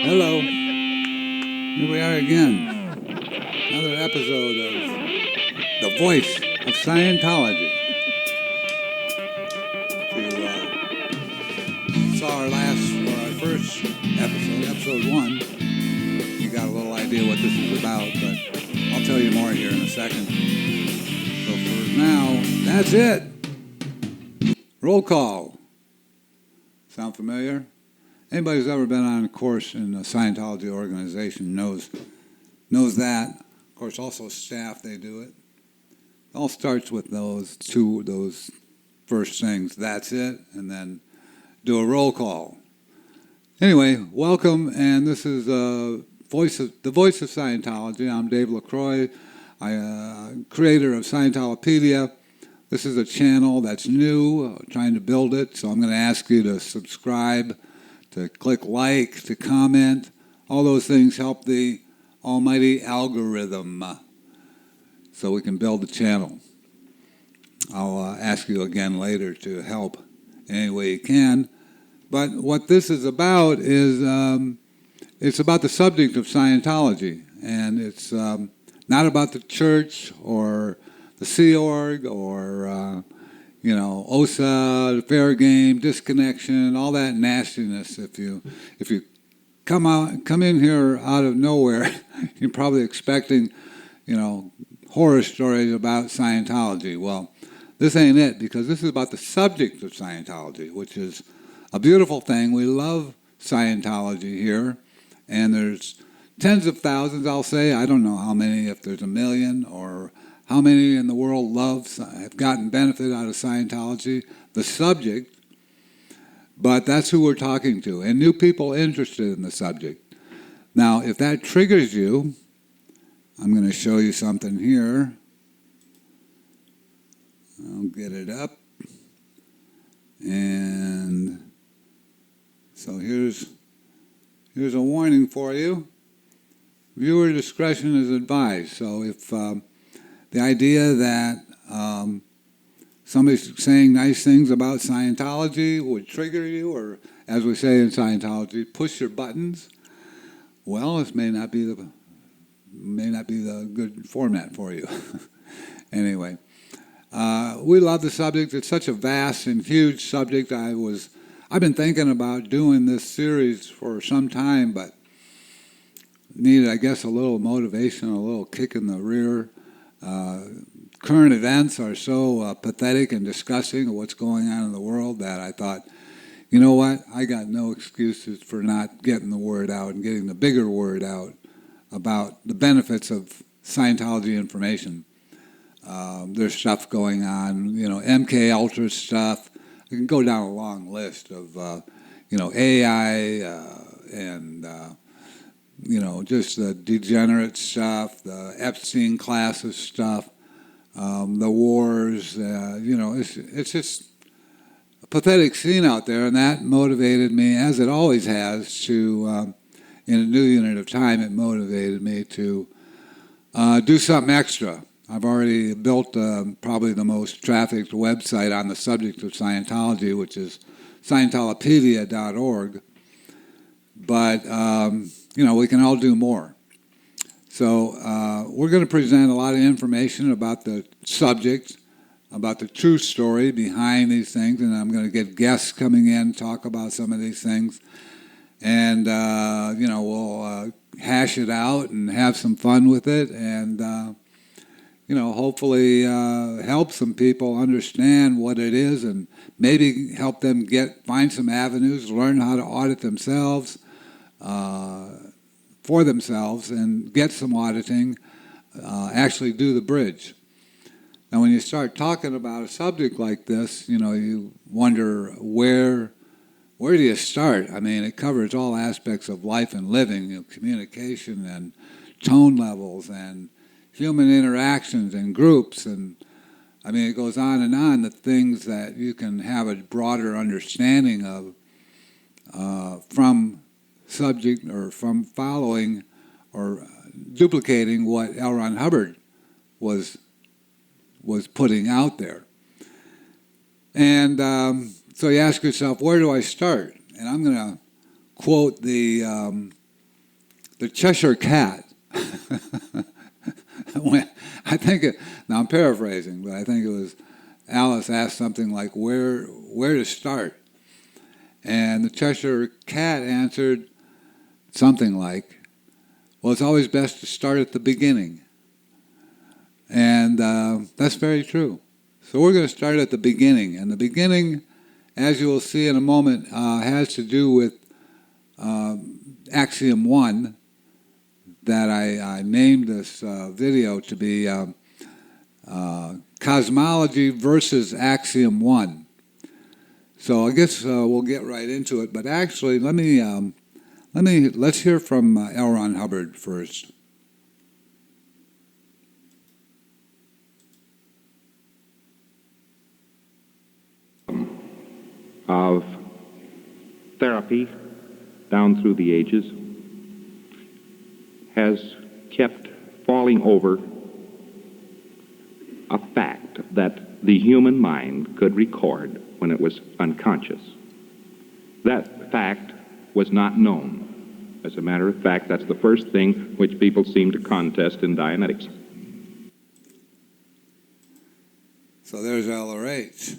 Hello, here we are again. Another episode of The Voice of Scientology. If you saw our first episode 1, you got a little idea what this is about, but I'll tell you more here in a second. So for now, that's it. Roll call. Sound familiar? Anybody who's ever been on a course in a Scientology organization knows that. Of course, also staff, they do it. It all starts with those first things. That's it, and then do a roll call. Anyway, welcome, and this is the Voice of Scientology. I'm Dave LaCroix, creator of Scientolopedia. This is a channel that's new, trying to build it, so I'm going to ask you to subscribe, to click like, to comment. All those things help the almighty algorithm so we can build the channel. I'll ask you again later to help any way you can. But what this is about is it's about the subject of Scientology. And it's not about the church or the Sea Org or OSA, fair game, disconnection, all that nastiness. If you come in here out of nowhere, you're probably expecting, horror stories about Scientology. Well, this ain't it, because this is about the subject of Scientology, which is a beautiful thing. We love Scientology here, and there's tens of thousands, I'll say. I don't know how many, if there's 1 million, or how many in the world have gotten benefit out of Scientology, the subject, but that's who we're talking to, and new people interested in the subject. Now, if that triggers you, I'm going to show you something here. I'll get it up. And so here's a warning for you. Viewer discretion is advised. So if the idea that somebody's saying nice things about Scientology would trigger you, or as we say in Scientology, push your buttons, well, this may not be the good format for you. Anyway, we love the subject. It's such a vast and huge subject. I've been thinking about doing this series for some time, but needed, I guess, a little motivation, a little kick in the rear. Current events are so pathetic and disgusting of what's going on in the world that I thought, you know what, I got no excuses for not getting the word out and getting the bigger word out about the benefits of Scientology information. There's stuff going on, MK Ultra stuff. You can go down a long list of, AI and just the degenerate stuff, the Epstein class of stuff, the wars. It's just a pathetic scene out there, and that motivated me, as it always has, to, in a new unit of time, it motivated me to do something extra. I've already built probably the most trafficked website on the subject of Scientology, which is Scientolopedia.org. But we can all do more. So we're going to present a lot of information about the subject, about the true story behind these things, and I'm going to get guests coming in, talk about some of these things, and we'll hash it out and have some fun with it, and hopefully help some people understand what it is, and maybe help them find some avenues, learn how to audit themselves, for themselves, and get some auditing, actually do the bridge. Now, when you start talking about a subject like this, you wonder where do you start? I mean, it covers all aspects of life and living, communication and tone levels and human interactions and groups, and I mean, it goes on and on, the things that you can have a broader understanding of from subject, or from following or duplicating what L. Ron Hubbard was putting out there. And so you ask yourself, where do I start? And I'm going to quote the the Cheshire Cat. I think now I'm paraphrasing, but I think it was Alice asked something like where to start, and the Cheshire Cat answered something like, well, it's always best to start at the beginning. And that's very true. So we're going to start at the beginning. And the beginning, as you will see in a moment, has to do with Axiom One, that I named this video to be Cosmology Versus Axiom One. So I guess we'll get right into it. But actually, let's hear from L. Ron Hubbard first. Of therapy down through the ages has kept falling over a fact that the human mind could record when it was unconscious. That fact was not known. As a matter of fact, that's the first thing which people seem to contest in Dianetics. So there's LRH.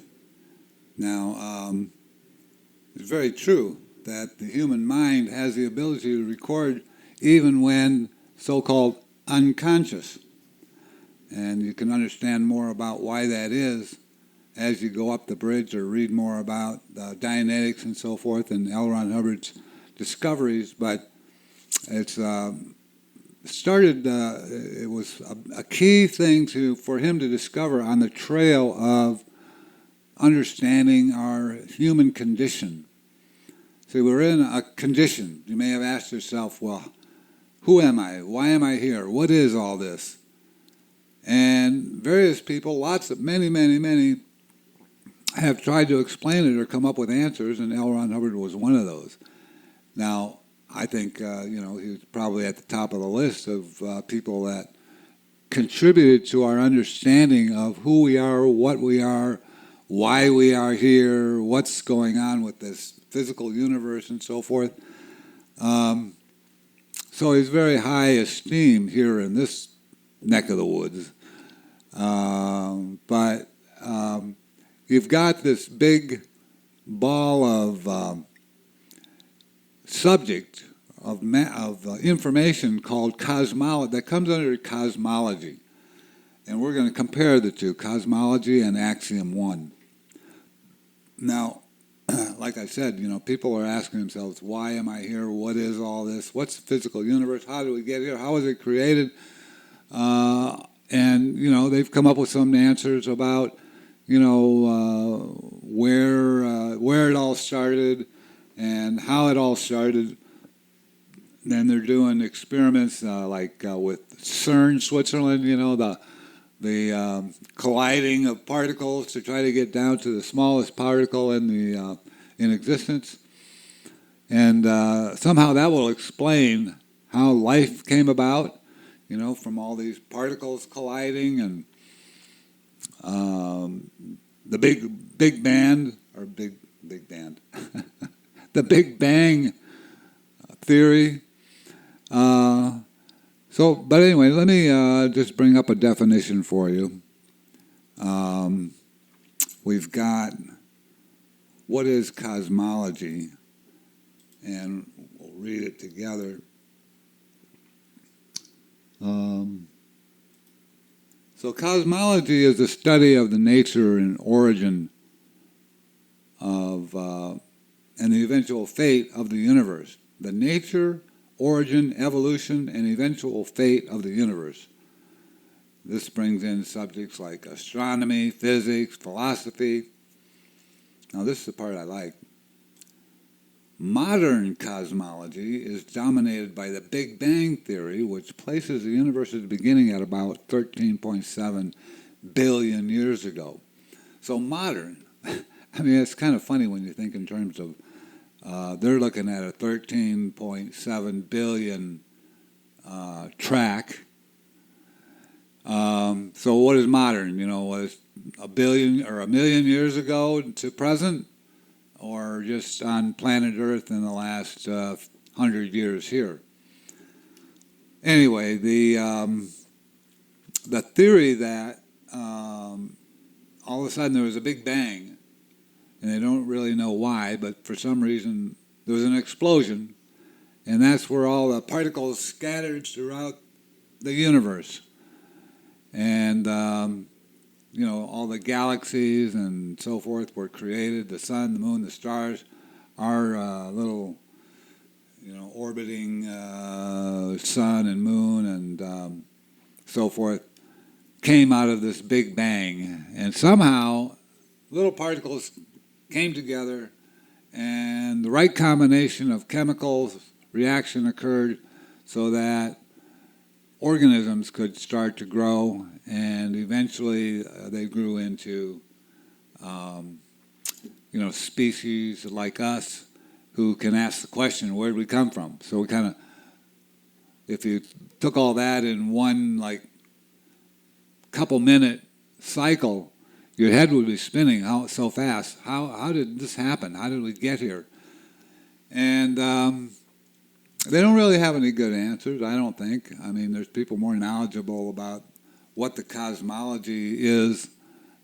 Now, it's very true that the human mind has the ability to record even when so-called unconscious. And you can understand more about why that is as you go up the bridge or read more about Dianetics and so forth and L. Ron Hubbard's discoveries. But it's started, it was a key thing for him to discover on the trail of understanding our human condition. See, we're in a condition. You may have asked yourself, well, who am I? Why am I here? What is all this? And various people, many, have tried to explain it or come up with answers, and L. Ron Hubbard was one of those. Now, I think, he was probably at the top of the list of people that contributed to our understanding of who we are, what we are, why we are here, what's going on with this physical universe and so forth. So he's very high esteem here in this neck of the woods. But you've got this big ball of subject of information called cosmology that comes under cosmology. And we're going to compare the two, Cosmology and Axiom One. Now, like I said, people are asking themselves, why am I here? What is all this? What's the physical universe? How do we get here? How was it created? And, they've come up with some answers about, where it all started and how it all started. Then they're doing experiments like with CERN, Switzerland, the colliding of particles to try to get down to the smallest particle in existence. And somehow that will explain how life came about, from all these particles colliding and the big band, or big band, the Big Bang theory. But anyway, let me just bring up a definition for you. We've got what is cosmology, and we'll read it together. So cosmology is the study of the nature and origin of and the eventual fate of the universe. The nature, origin, evolution, and eventual fate of the universe. This brings in subjects like astronomy, physics, philosophy. Now this is the part I like. Modern cosmology is dominated by the Big Bang theory, which places the universe's beginning at about 13.7 billion years ago. So modern, I mean, it's kind of funny when you think in terms of they're looking at a 13.7 billion track. So what is modern? Was a billion or a million years ago to present, or just on planet Earth in the last 100 years here? Anyway, the theory that all of a sudden there was a big bang, and they don't really know why, but for some reason there was an explosion, and that's where all the particles scattered throughout the universe. And, all the galaxies and so forth were created, the sun, the moon, the stars, our little, orbiting sun and moon and so forth, came out of this big bang. And somehow little particles came together and the right combination of chemicals reaction occurred so that organisms could start to grow, and eventually they grew into species like us who can ask the question, where did we come from? So we kind of, if you took all that in one couple minute cycle, your head would be spinning so fast. How did this happen? How did we get here? And they don't really have any good answers, I don't think. I mean, there's people more knowledgeable about what the cosmology is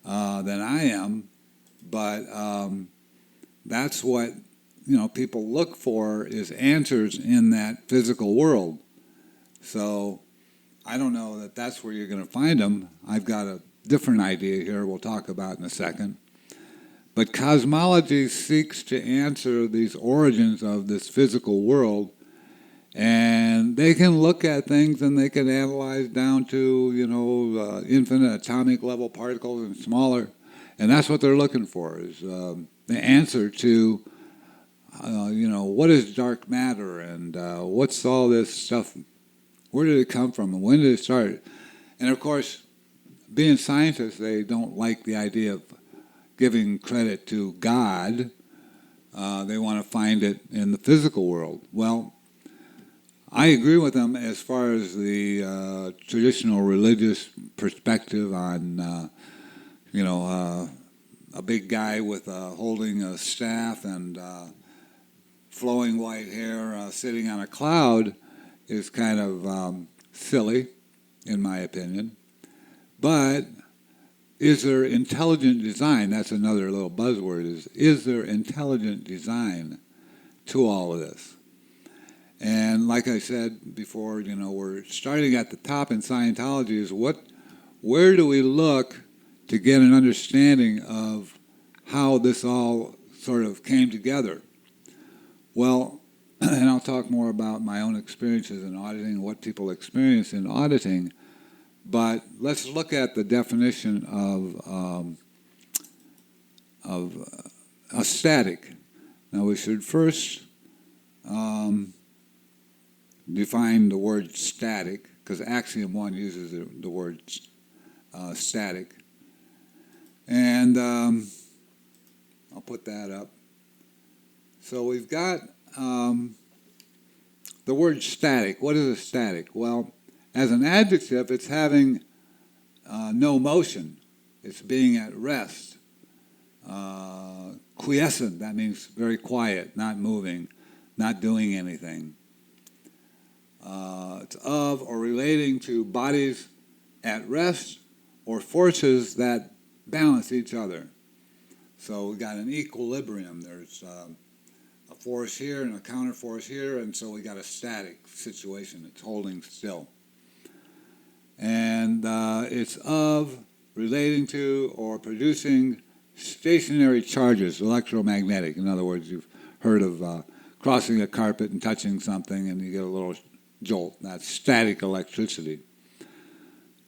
than I am, but that's what people look for, is answers in that physical world. So I don't know that that's where you're going to find them. I've got a different idea here we'll talk about in a second. But cosmology seeks to answer these origins of this physical world, and they can look at things and they can analyze down to, infinite atomic level particles and smaller. And that's what they're looking for, is the answer to, what is dark matter and what's all this stuff, where did it come from and when did it start? And of course, being scientists, they don't like the idea of giving credit to God. They want to find it in the physical world. Well, I agree with them as far as the traditional religious perspective on, a big guy with holding a staff and flowing white hair sitting on a cloud is kind of silly, in my opinion. But is there intelligent design? That's another little buzzword. Is there intelligent design to all of this? And like I said before, we're starting at the top in Scientology. Is where do we look to get an understanding of how this all sort of came together? Well, and I'll talk more about my own experiences in auditing, what people experience in auditing, but let's look at the definition of a static. Now we should first define the word static, because Axiom One uses the word static. And I'll put that up. So we've got the word static. What is a static? Well, as an adjective, it's having no motion. It's being at rest. Quiescent, that means very quiet, not moving, not doing anything. It's of or relating to bodies at rest or forces that balance each other. So we've got an equilibrium. There's a force here and a counter force here, and so we got a static situation. It's holding still. And it's of, relating to, or producing stationary charges, electromagnetic. In other words, you've heard of crossing a carpet and touching something and you get a little jolt. That's static electricity.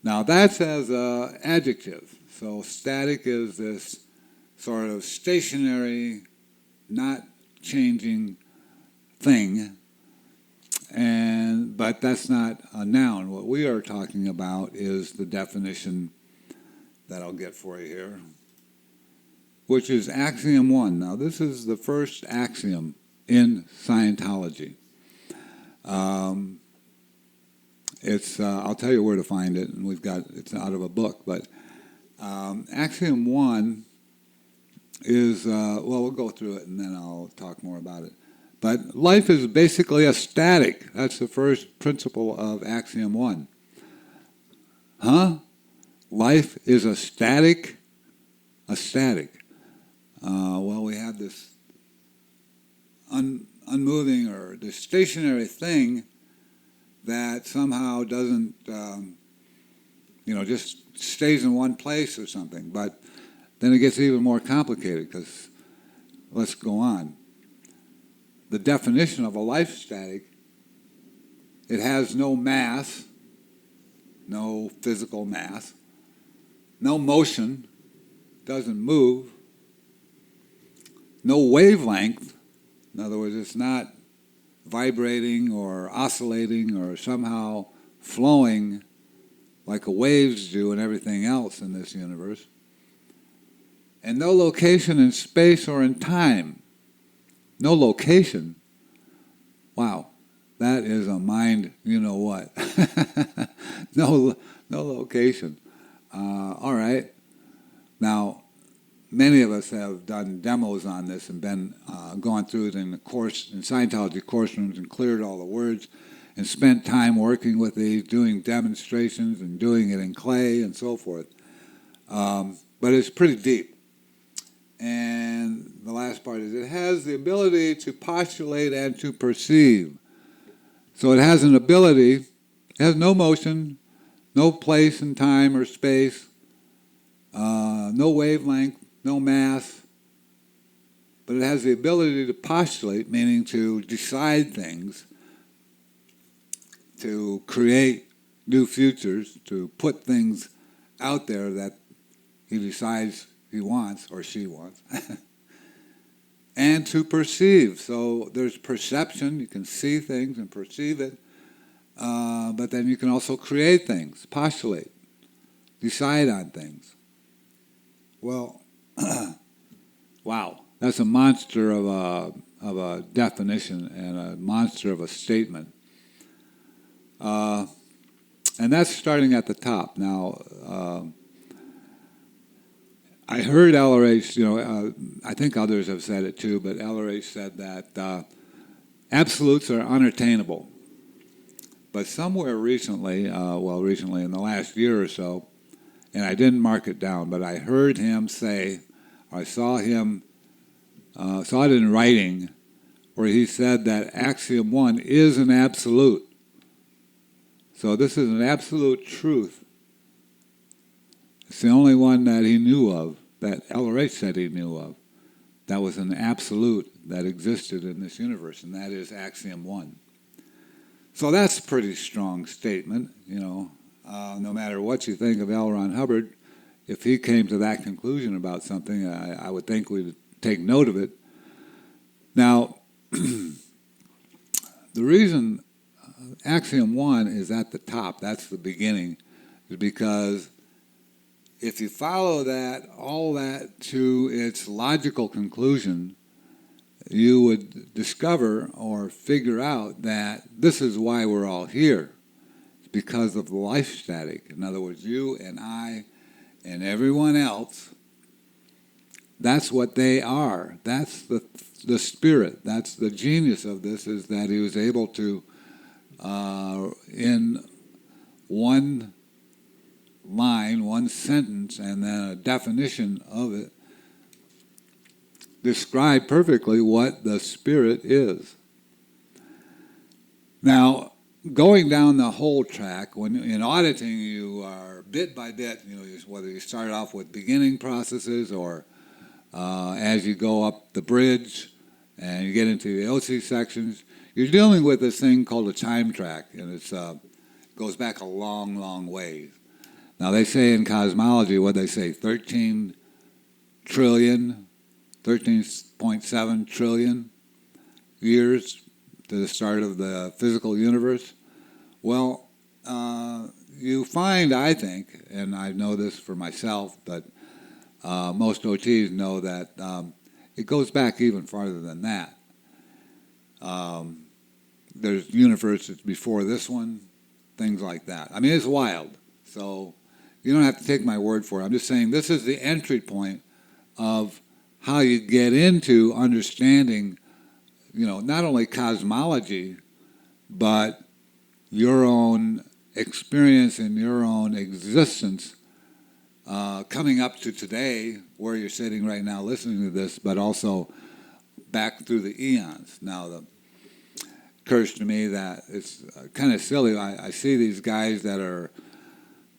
Now that's as an adjective. So static is this sort of stationary, not changing thing, but that's not a noun. What we are talking about is the definition that I'll get for you here, which is Axiom One. Now this is the first axiom in Scientology. I'll tell you where to find it, and it's out of a book, but Axiom One is, we'll go through it and then I'll talk more about it. But life is basically a static. That's the first principle of Axiom One. Huh? Life is a static? A static. Well, we have this unmoving or this stationary thing that somehow doesn't, just stays in one place or something. But then it gets even more complicated because, let's go on. The definition of a life static, it has no mass, no physical mass, no motion, doesn't move, no wavelength. In other words, it's not vibrating or oscillating or somehow flowing like the waves do and everything else in this universe. And no location in space or in time. No location. Wow, that is a mind, you know what. No location. All right. Now, many of us have done demos on this and been gone through it in the course, in Scientology course rooms, and cleared all the words and spent time working with these, doing demonstrations and doing it in clay and so forth. But it's pretty deep. And the last part is it has the ability to postulate and to perceive. So it has an ability, it has no motion, no place in time or space, no wavelength, no mass, but it has the ability to postulate, meaning to decide things, to create new futures, to put things out there that he decides he wants or she wants, and to perceive. So there's perception, you can see things and perceive it, but then you can also create things, postulate, decide on things. Well, wow, that's a monster of a definition and a monster of a statement. And that's starting at the top. Now, I heard LRH, I think others have said it too, but LRH said that absolutes are unattainable. But somewhere recently, recently in the last year or so, and I didn't mark it down, but I heard him say, I saw it in writing, where he said that Axiom One is an absolute. So this is an absolute truth. It's the only one that he knew of, that LRH said he knew of. That was an absolute that existed in this universe, and that is Axiom One. So that's a pretty strong statement, no matter what you think of L. Ron Hubbard. If he came to that conclusion about something, I would think we'd take note of it. Now, the reason Axiom One is at the top, that's the beginning, is because if you follow that, all that to its logical conclusion, you would discover or figure out that this is why we're all here. It's because of the life static. In other words, you and I and everyone else, that's what they are. That's the spirit. That's the genius of this, is that he was able to, in one line, one sentence, and then a definition of it, describe perfectly what the spirit is. Now, going down the whole track, when in auditing you are bit by bit, whether you start off with beginning processes or as you go up the bridge and you get into the OC sections, you're dealing with this thing called a time track, and it goes back a long, long ways. Now, they say in cosmology, what they say, 13.7 trillion years to the start of the physical universe. Well, you find, I think, and I know this for myself, but most OTs know that it goes back even farther than that. There's universes before this one, things like that. I mean, it's wild. So you don't have to take my word for it. I'm just saying this is the entry point of how you get into understanding not only cosmology, but your own experience and your own existence coming up to today, where you're sitting right now listening to this, but also back through the eons. Now, it occurs to me that it's kind of silly. I see these guys that are,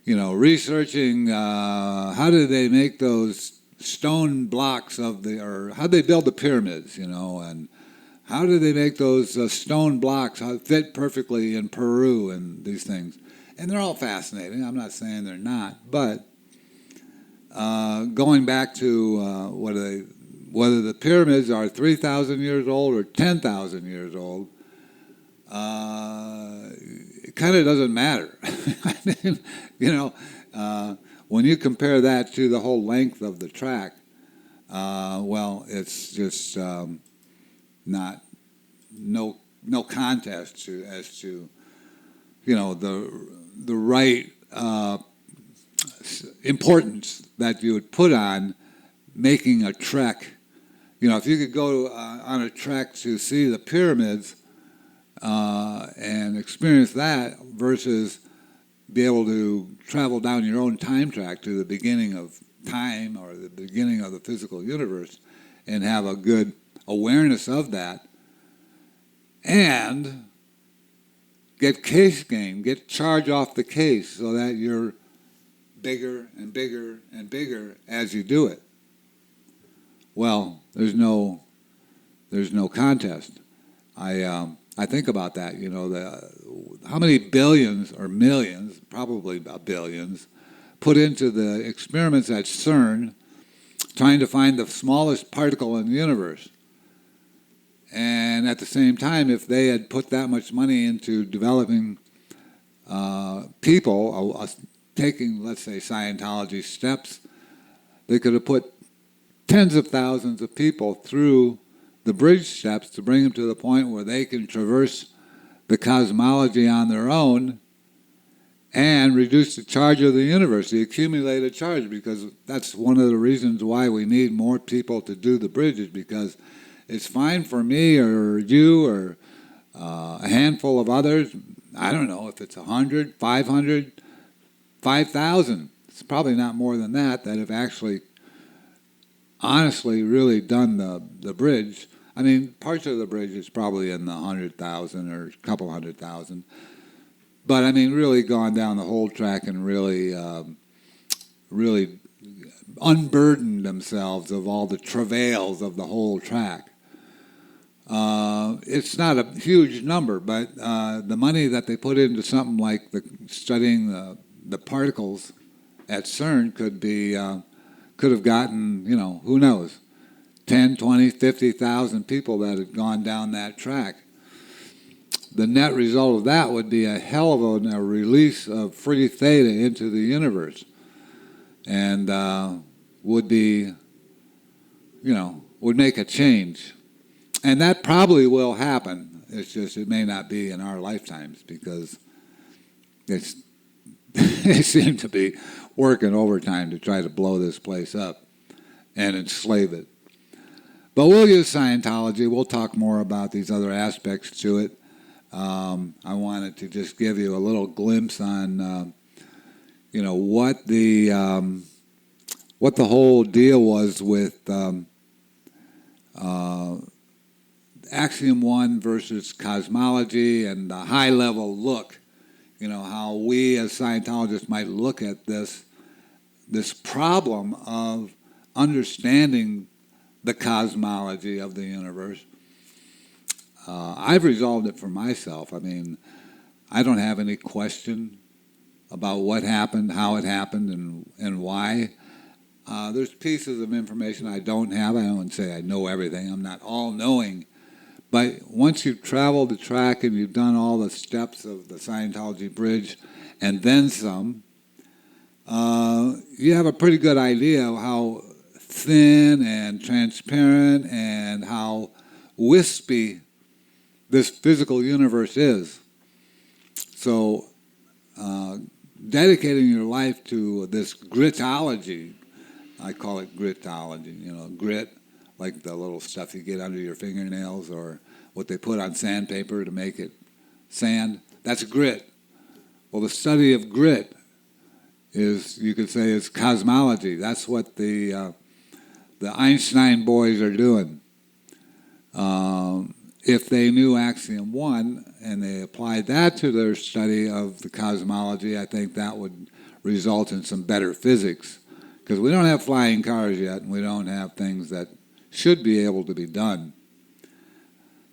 researching how did they make those stone blocks or how did they build the pyramids, and how did they make those stone blocks fit perfectly in Peru and these things. And they're all fascinating. I'm not saying they're not, but going back to whether the pyramids are 3,000 years old or 10,000 years old, it kind of doesn't matter. I mean, when you compare that to the whole length of the track, well, it's just no contest as to the right importance that you would put on making a trek. If you could go on a trek to see the pyramids and experience that versus be able to travel down your own time track to the beginning of time or the beginning of the physical universe and have a good awareness of that, and get case gain, get charge off the case so that you're bigger and bigger and bigger as you do it. Well, there's no contest. I think about that. How many billions or millions, probably about billions, put into the experiments at CERN, trying to find the smallest particle in the universe. And at the same time, if they had put that much money into developing people, taking, let's say, Scientology steps, they could have put tens of thousands of people through the bridge steps to bring them to the point where they can traverse the cosmology on their own and reduce the charge of the universe, the accumulated charge, because that's one of the reasons why we need more people to do the bridges, because it's fine for me or you or a handful of others. I don't know if it's 100, 500, 5,000. It's probably not more than that have actually honestly really done the bridge. I mean, parts of the bridge is probably in the 100,000 or a couple 100,000. But I mean, really gone down the whole track and really unburdened themselves of all the travails of the whole track. It's not a huge number, but the money that they put into something like studying the particles at CERN could have gotten, who knows, 10, 20, 50,000 people that had gone down that track. The net result of that would be a hell of a release of free theta into the universe, and would be, would make a change. And that probably will happen. It's just it may not be in our lifetimes, because they seem to be working overtime to try to blow this place up and enslave it. But we'll use Scientology. We'll talk more about these other aspects to it. I wanted to just give you a little glimpse on, what the whole deal was with Axiom One versus cosmology, and the high-level look. How we as Scientologists might look at this problem of understanding the cosmology of the universe. I've resolved it for myself. I mean, I don't have any question about what happened, how it happened, and why. There's pieces of information I don't have. I don't say I know everything. I'm not all-knowing. But once you've traveled the track and you've done all the steps of the Scientology bridge and then some, you have a pretty good idea of how thin and transparent and how wispy this physical universe is. So dedicating your life to this gritology, I call it gritology, grit, like the little stuff you get under your fingernails, or what they put on sandpaper to make it sand. That's grit. Well, the study of grit is, you could say, is cosmology. That's what the Einstein boys are doing. If they knew Axiom One and they applied that to their study of the cosmology, I think that would result in some better physics. Because we don't have flying cars yet, and we don't have things that should be able to be done.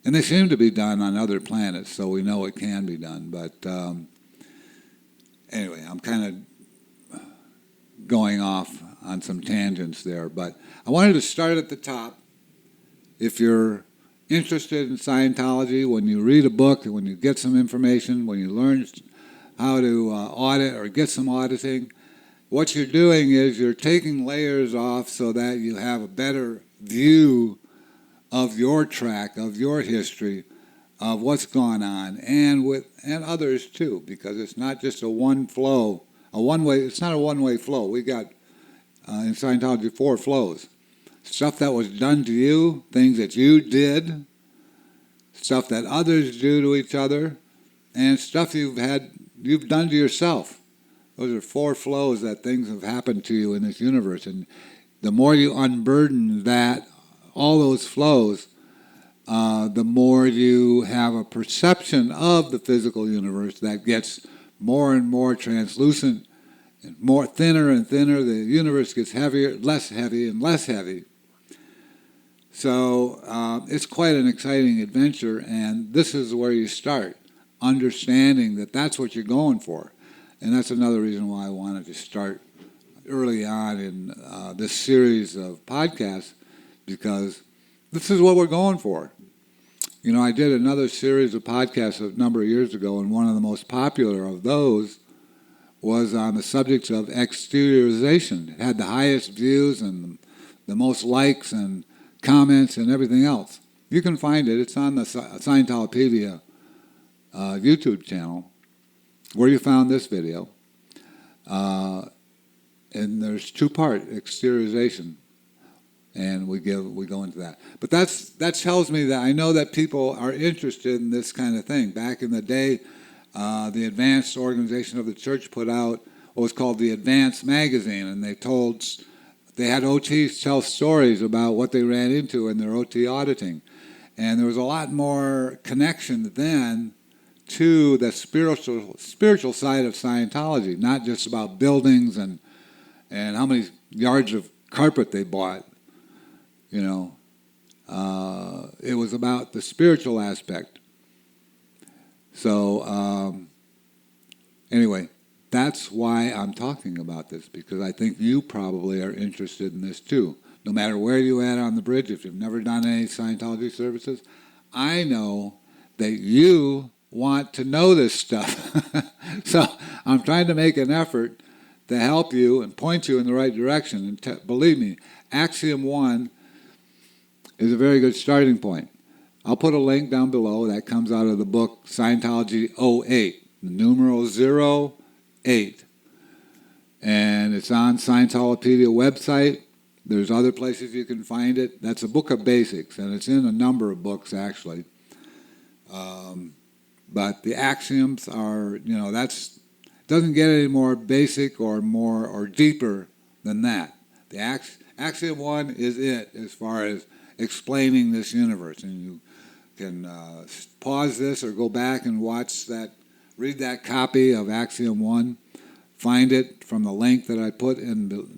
And they seem to be done on other planets, so we know it can be done. But anyway, I'm kind of going off on some tangents there. But I wanted to start at the top. If you're interested in Scientology, when you read a book, when you get some information, when you learn how to audit or get some auditing, what you're doing is you're taking layers off so that you have a better view of your track, of your history, of what's gone on, and others too, because it's not just a one flow, it's not a one-way flow. We got in Scientology 4 flows. Stuff that was done to you, things that you did, stuff that others do to each other, and stuff you've done to yourself. Those are 4 flows that things have happened to you in this universe. And the more you unburden all those flows, the more you have a perception of the physical universe that gets more and more translucent, and more thinner and thinner. The universe gets heavier, less heavy, and less heavy. So it's quite an exciting adventure, and this is where you start, understanding that that's what you're going for. And that's another reason why I wanted to start early on in this series of podcasts, because this is what we're going for. You know, I did another series of podcasts a number of years ago, and one of the most popular of those was on the subject of exteriorization. It had the highest views and the most likes and comments and everything else. You can find it. It's on the Scientolopedia YouTube channel, where you found this video. And there's 2-part exteriorization, and we go into that. But that tells me that I know that people are interested in this kind of thing. Back in the day, the Advanced Organization of the Church put out what was called the Advanced Magazine, and they had OTs tell stories about what they ran into in their OT auditing. And there was a lot more connection then to the spiritual side of Scientology, not just about buildings and how many yards of carpet they bought. You know, it was about the spiritual aspect. So anyway, that's why I'm talking about this, because I think you probably are interested in this too. No matter where you're at on the bridge, if you've never done any Scientology services, I know that you want to know this stuff. So I'm trying to make an effort to help you and point you in the right direction. And believe me, Axiom One is a very good starting point. I'll put a link down below that comes out of the book Scientology 08, the numeral 08. And it's on Scientolopedia website. There's other places you can find it. That's a book of basics, and it's in a number of books, actually. But the axioms are, doesn't get any more basic or deeper than that. The Axiom One is it as far as explaining this universe. And you can pause this or go back and read that copy of Axiom One. Find it from the link that I put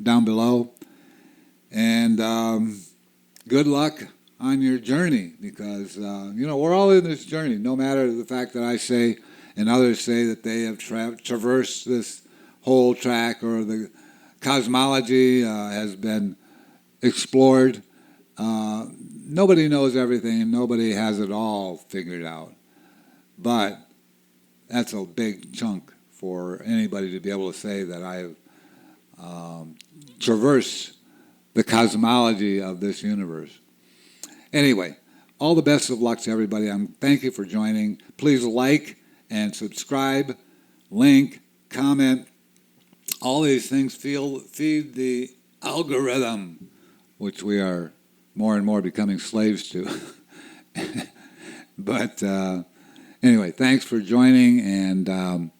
down below. And good luck on your journey, because we're all in this journey, no matter the fact that I say and others say that they have traversed this whole track, or the cosmology has been explored. Nobody knows everything, and nobody has it all figured out. But that's a big chunk for anybody to be able to say that I have traversed the cosmology of this universe. Anyway, all the best of luck to everybody. Thank you for joining. Please like and subscribe, link, comment. All these things feed the algorithm, which we are more and more becoming slaves to. But anyway, thanks for joining, and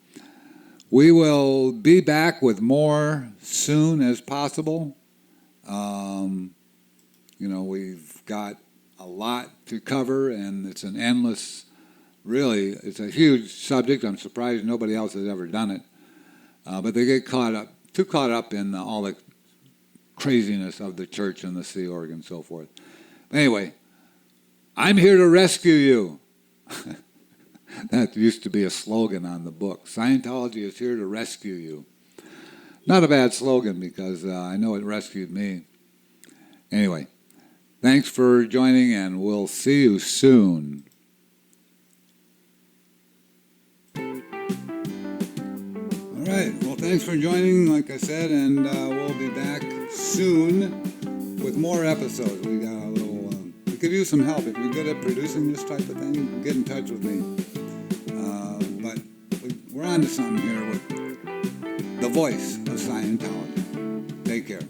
we will be back with more soon as possible. We've got a lot to cover, and it's an endless, really, it's a huge subject. I'm surprised nobody else has ever done it. But they get too caught up in all the craziness of the church and the Sea Org and so forth. Anyway, I'm here to rescue you. That used to be a slogan on the book. Scientology is here to rescue you. Not a bad slogan, because I know it rescued me. Anyway, thanks for joining, and we'll see you soon. All right, well, thanks for joining, like I said, and we'll be back soon with more episodes. We got a little, we could use some help. If you're good at producing this type of thing, get in touch with me. But we're on to something here with the Voice of Scientology. Take care.